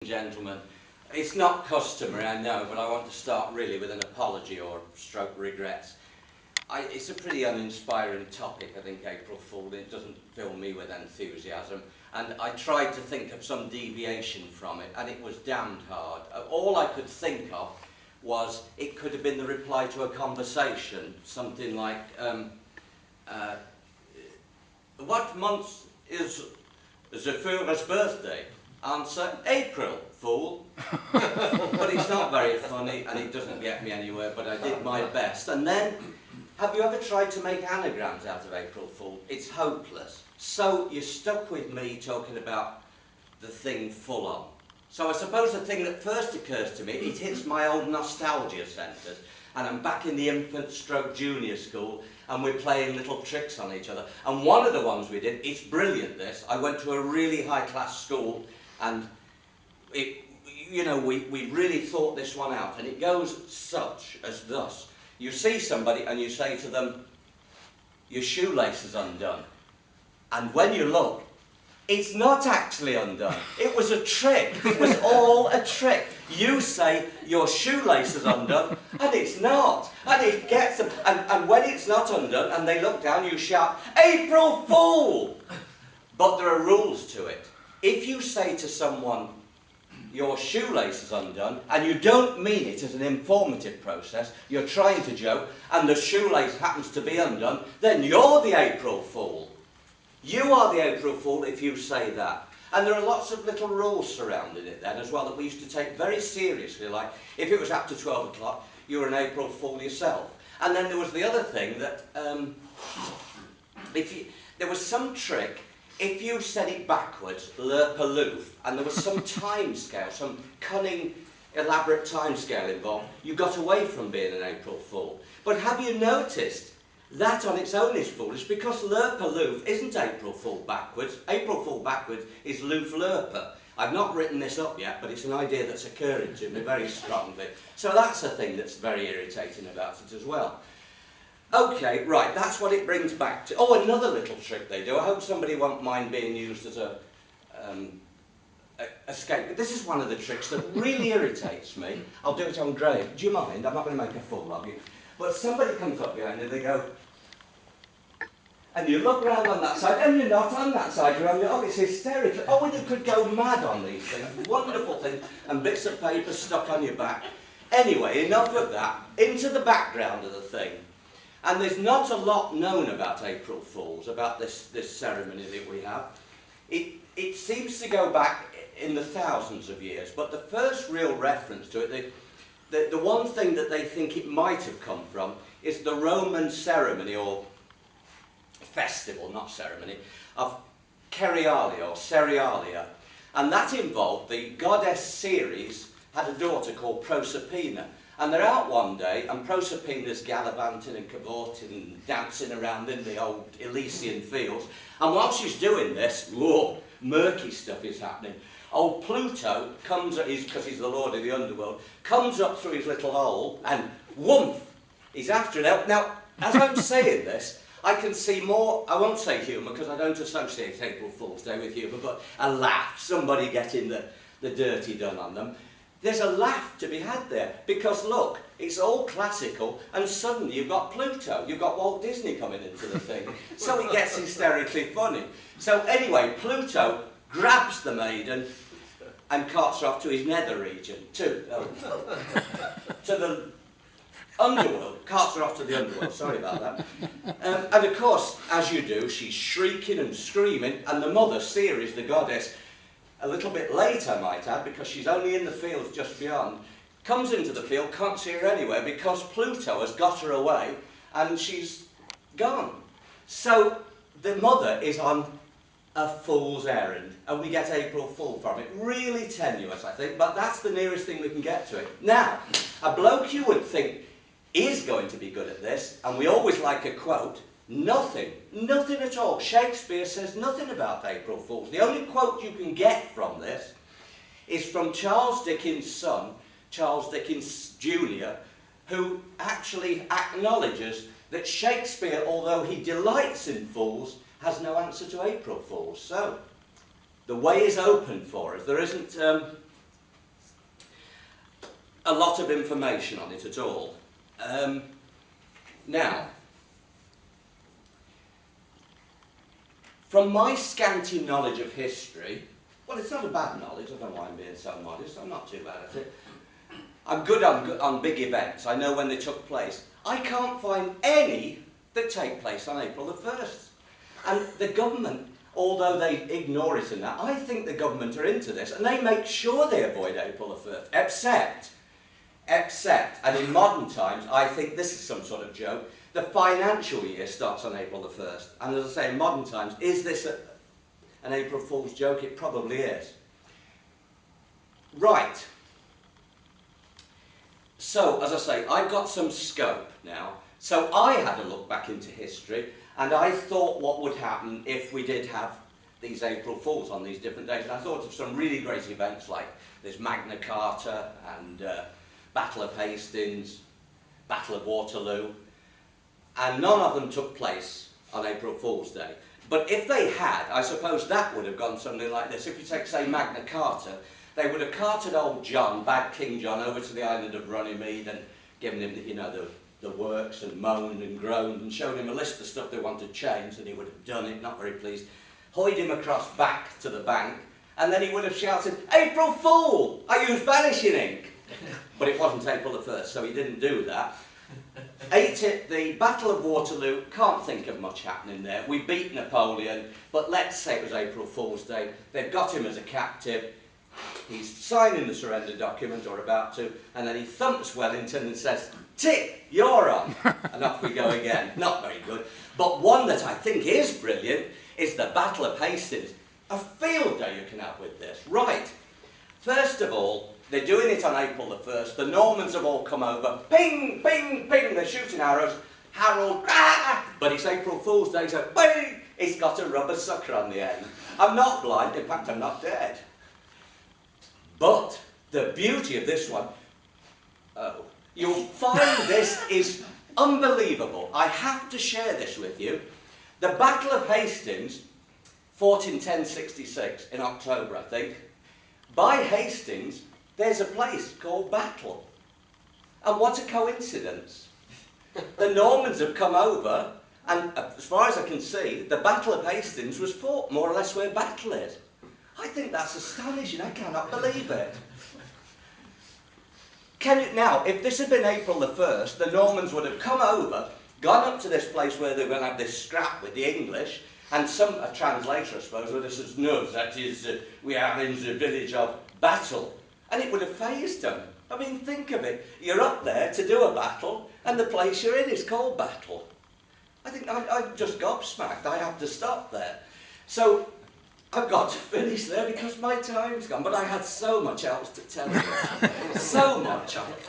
Gentlemen, it's not customary, I know, but I want to start really with an apology or stroke regrets. It's a pretty uninspiring topic, I think, April Fool. It doesn't fill me with enthusiasm, and I tried to think of some deviation from it, and it was damned hard. All I could think of was it could have been the reply to a conversation, something like, what month is Zafira's birthday? Answer, April, fool. But it's not very funny and it doesn't get me anywhere, but I did my best. And then, have you ever tried to make anagrams out of April Fool? It's hopeless. So you're stuck with me talking about the thing full on. So I suppose the thing that first occurs to me, it hits my old nostalgia centres, and I'm back in the infant stroke junior school, and we're playing little tricks on each other. And one of the ones we did, it's brilliant this, I went to a really high class school, and we really thought this one out, and it goes such as thus. You see somebody and you say to them, your shoelace is undone. And when you look, it's not actually undone. It was a trick. It was all a trick. You say your shoelace is undone, and it's not. And it gets them. And when it's not undone, and they look down, you shout, April Fool! But there are rules to it. If you say to someone, your shoelace is undone, and you don't mean it as an informative process, you're trying to joke, and the shoelace happens to be undone, then you're the April Fool. You are the April Fool if you say that. And there are lots of little rules surrounding it then as well that we used to take very seriously, like if it was after 12 o'clock, you were an April Fool yourself. And then there was the other thing that there was some trick. If you said it backwards, lerpaloof, and there was some time scale, some cunning, elaborate time scale involved, you got away from being an April Fool. But have you noticed that on its own is foolish, because lerpaloof isn't April Fool backwards. April Fool backwards is loof lerper. I've not written this up yet, but it's an idea that's occurring to me very strongly. So that's a thing that's very irritating about it as well. Okay, right, that's what it brings back to. Oh, another little trick they do. I hope somebody won't mind being used as a escape. This is one of the tricks that really irritates me. I'll do it on grave. Do you mind? I'm not going to make a fool of you. But somebody comes up behind and they go, and you look round on that side, and you're not on that side, you're on the, oh, it's hysterical. Oh, and you could go mad on these things. Wonderful things, and bits of paper stuck on your back. Anyway, enough of that. Into the background of the thing. And there's not a lot known about April Fools, about this ceremony that we have. It seems to go back in the thousands of years, but the first real reference to it, the one thing that they think it might have come from is the Roman ceremony, or festival, not ceremony, of Cerialia or Cerialia. And that involved the goddess Ceres had a daughter called Proserpina. And they're out one day, and Proserpina's gallivanting and cavorting and dancing around in the old Elysian fields. And while she's doing this, whoa, murky stuff is happening. Old Pluto comes, because he's the lord of the underworld, comes up through his little hole, and whoomph, he's after it. Now, as I'm saying this, I can see more, I won't say humour, because I don't associate April Fool's Day with humour, but a laugh, somebody getting the dirty done on them. There's a laugh to be had there, because look, it's all classical, and suddenly you've got Pluto, you've got Walt Disney coming into the thing, so it gets hysterically funny. So anyway, Pluto grabs the maiden and carts her off to his nether region, to the underworld, carts her off to the underworld, sorry about that. And of course, as you do, she's shrieking and screaming, and the mother, Ceres, the goddess, a little bit late, I might add, because she's only in the fields just beyond, comes into the field, can't see her anywhere, because Pluto has got her away, and she's gone. So the mother is on a fool's errand, and we get April Fool from it. Really tenuous, I think, but that's the nearest thing we can get to it. Now, a bloke you would think is going to be good at this, and we always like a quote. Nothing at all. Shakespeare says nothing about April Fools. The only quote you can get from this is from Charles Dickens' son, Charles Dickens Jr., who actually acknowledges that Shakespeare, although he delights in fools, has no answer to April Fools. So, the way is open for us. There isn't a lot of information on it at all. Now, from my scanty knowledge of history, well, it's not a bad knowledge, I don't know why I'm being so modest, I'm not too bad at it. I'm good on big events, I know when they took place. I can't find any that take place on April the 1st. And the government, although they ignore it and that, I think the government are into this, and they make sure they avoid April the 1st, except, and in modern times, I think this is some sort of joke, the financial year starts on April the 1st. And as I say, in modern times, is this an April Fool's joke? It probably is. Right. So, as I say, I've got some scope now. So I had a look back into history, and I thought what would happen if we did have these April Fools on these different days. And I thought of some really great events like there's Magna Carta and Battle of Hastings, Battle of Waterloo, and none of them took place on April Fool's Day. But if they had, I suppose that would have gone something like this. If you take, say, Magna Carta, they would have carted old John, bad King John, over to the island of Runnymede and given him, you know, the works, and moaned and groaned and showed him a list of stuff they wanted changed, and he would have done it, not very pleased. Hoyed him across back to the bank, and then he would have shouted, "April Fool! I use vanishing ink!" But it wasn't April the 1st, so he didn't do that. The Battle of Waterloo, can't think of much happening there. We beat Napoleon, but let's say it was April Fool's Day. They've got him as a captive. He's signing the surrender document, or about to, and then he thumps Wellington and says, "Tick, you're on." And off we go again. Not very good. But one that I think is brilliant is the Battle of Hastings. A field day you can have with this. Right. First of all, they're doing it on April the 1st. The Normans have all come over. Ping, ping, ping. They're shooting arrows. Harold, ah! But it's April Fool's Day, so bing! It's got a rubber sucker on the end. I'm not blind. In fact, I'm not dead. But the beauty of this one, you'll find this is unbelievable. I have to share this with you. The Battle of Hastings, fought in 1066, in October, I think. By Hastings, there's a place called Battle. And what a coincidence. The Normans have come over, and as far as I can see, the Battle of Hastings was fought more or less where Battle is. I think that's astonishing. I cannot believe it. Now, if this had been April the 1st, the Normans would have come over, gone up to this place where they were going to have this scrap with the English, and a translator, I suppose, would have said, "No, that is, we are in the village of Battle." And it would have phased them. I mean, think of it. You're up there to do a battle, and the place you're in is called Battle. I think I'm just gobsmacked. I have to stop there. So I've got to finish there because my time's gone, but I had so much else to tell you. So much of it.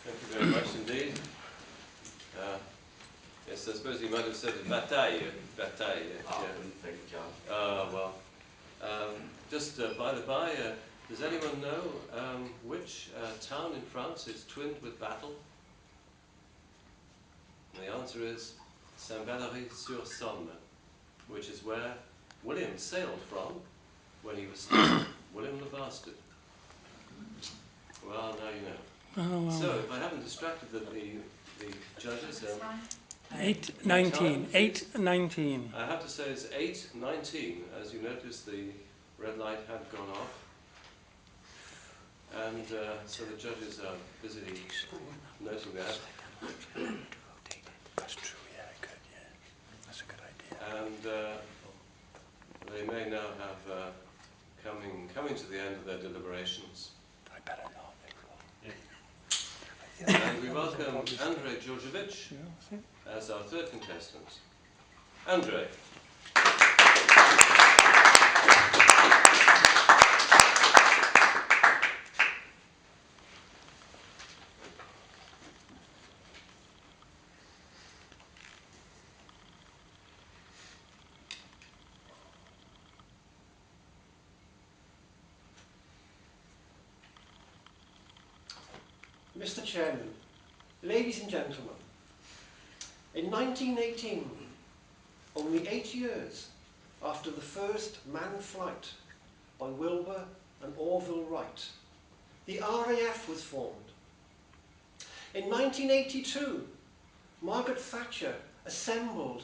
Thank you very much indeed. Yes, I suppose you might have said bataille. Bataille. I wouldn't think, John. Well, just by the by, does anyone know which town in France is twinned with Battle? And the answer is Saint-Valery-sur-Somme, which is where William sailed from when he was still William the Bastard. Well, now you know. Oh, well. So, if I haven't distracted the judges, 8:19. 8:19. I have to say it's 8:19. As you notice, the red light had gone off. And so the judges are busily noting that. That's true, yeah, good, yeah. That's a good idea. And they may now have coming to the end of their deliberations. I better not. And we welcome Andrei Georgievich as our third contestant. Andrei. Mr. Chairman, ladies and gentlemen, in 1918, only 8 years after the first manned flight by Wilbur and Orville Wright, the RAF was formed. In 1982, Margaret Thatcher assembled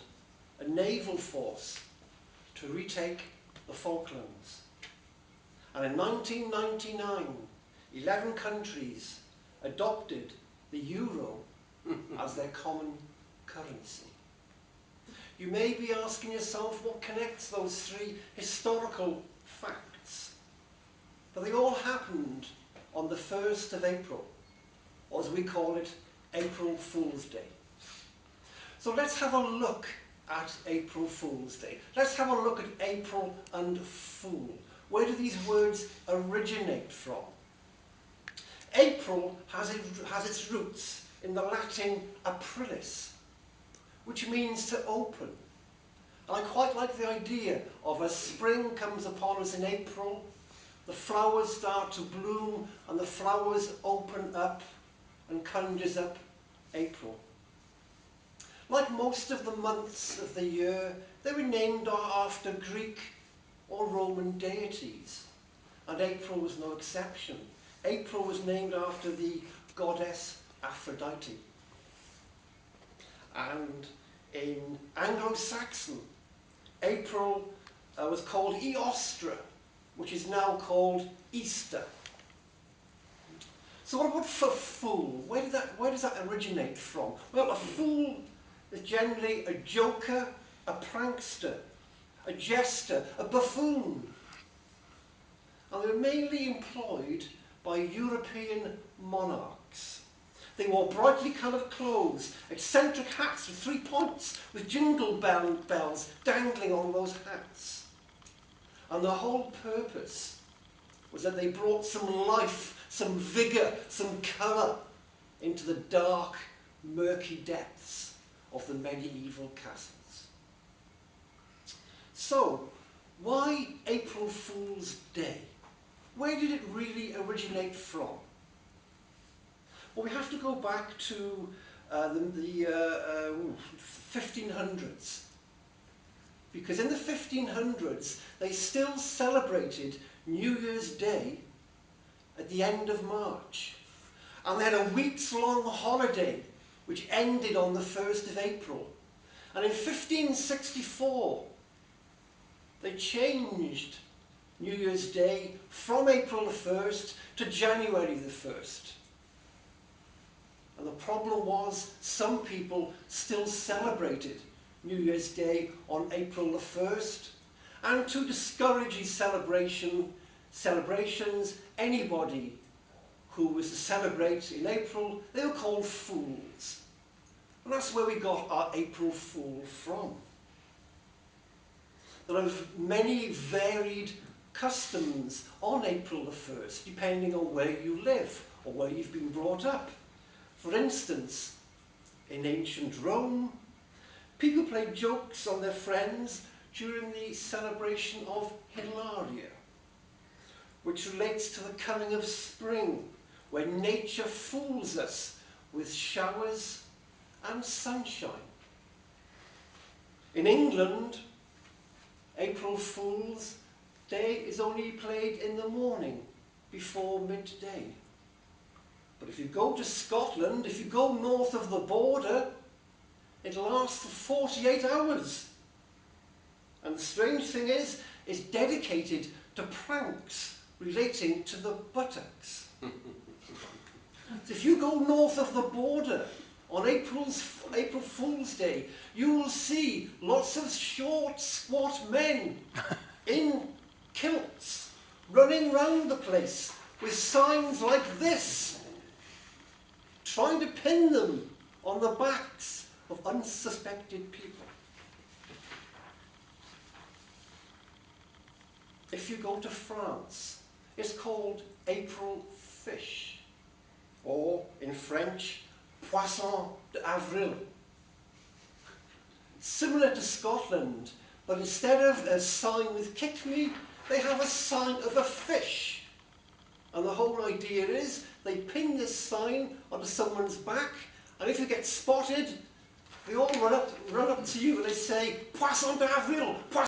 a naval force to retake the Falklands. And in 1999, 11 countries adopted the euro as their common currency. You may be asking yourself what connects those three historical facts. But they all happened on the 1st of April, or as we call it, April Fool's Day. So let's have a look at April Fool's Day. Let's have a look at April and Fool. Where do these words originate from? April has its roots in the Latin aprilis, which means to open. And I quite like the idea of as spring comes upon us in April, the flowers start to bloom and the flowers open up and conjures up April. Like most of the months of the year, they were named after Greek or Roman deities, and April was no exception. April was named after the goddess Aphrodite. And in Anglo-Saxon, April was called Eostra, which is now called Easter. So what about for fool? Where does that originate from? Well, a fool is generally a joker, a prankster, a jester, a buffoon. And they were mainly employed by European monarchs. They wore brightly coloured clothes, eccentric hats with 3 points, with jingle bells dangling on those hats. And the whole purpose was that they brought some life, some vigour, some colour into the dark, murky depths of the medieval castles. So, why April Fool's Day? Where did it really originate from? Well, we have to go back to the 1500s. Because in the 1500s, they still celebrated New Year's Day at the end of March. And they had a weeks-long holiday, which ended on the 1st of April. And in 1564, they changed New Year's Day from April the 1st to January the 1st. And the problem was some people still celebrated New Year's Day on April the 1st. And to discourage these celebrations, anybody who was to celebrate in April, they were called fools. And that's where we got our April Fool from. There are many varied customs on April the 1st, depending on where you live or where you've been brought up. For instance, in ancient Rome, people played jokes on their friends during the celebration of Hilaria, which relates to the coming of spring, when nature fools us with showers and sunshine. In England, April Fool's Day is only played in the morning before midday. But if you go to Scotland, if you go north of the border, it lasts for 48 hours. And the strange thing is, it's dedicated to pranks relating to the buttocks. So if you go north of the border on April Fool's Day, you will see lots of short, squat men in kilts running round the place with signs like this, trying to pin them on the backs of unsuspected people. If you go to France, it's called April Fish, or in French, Poisson d'Avril. Similar to Scotland, but instead of a sign with "kick me," they have a sign of a fish. And the whole idea is they pin this sign onto someone's back, and if you get spotted, they all run up to you and they say, "Poisson d'Avril,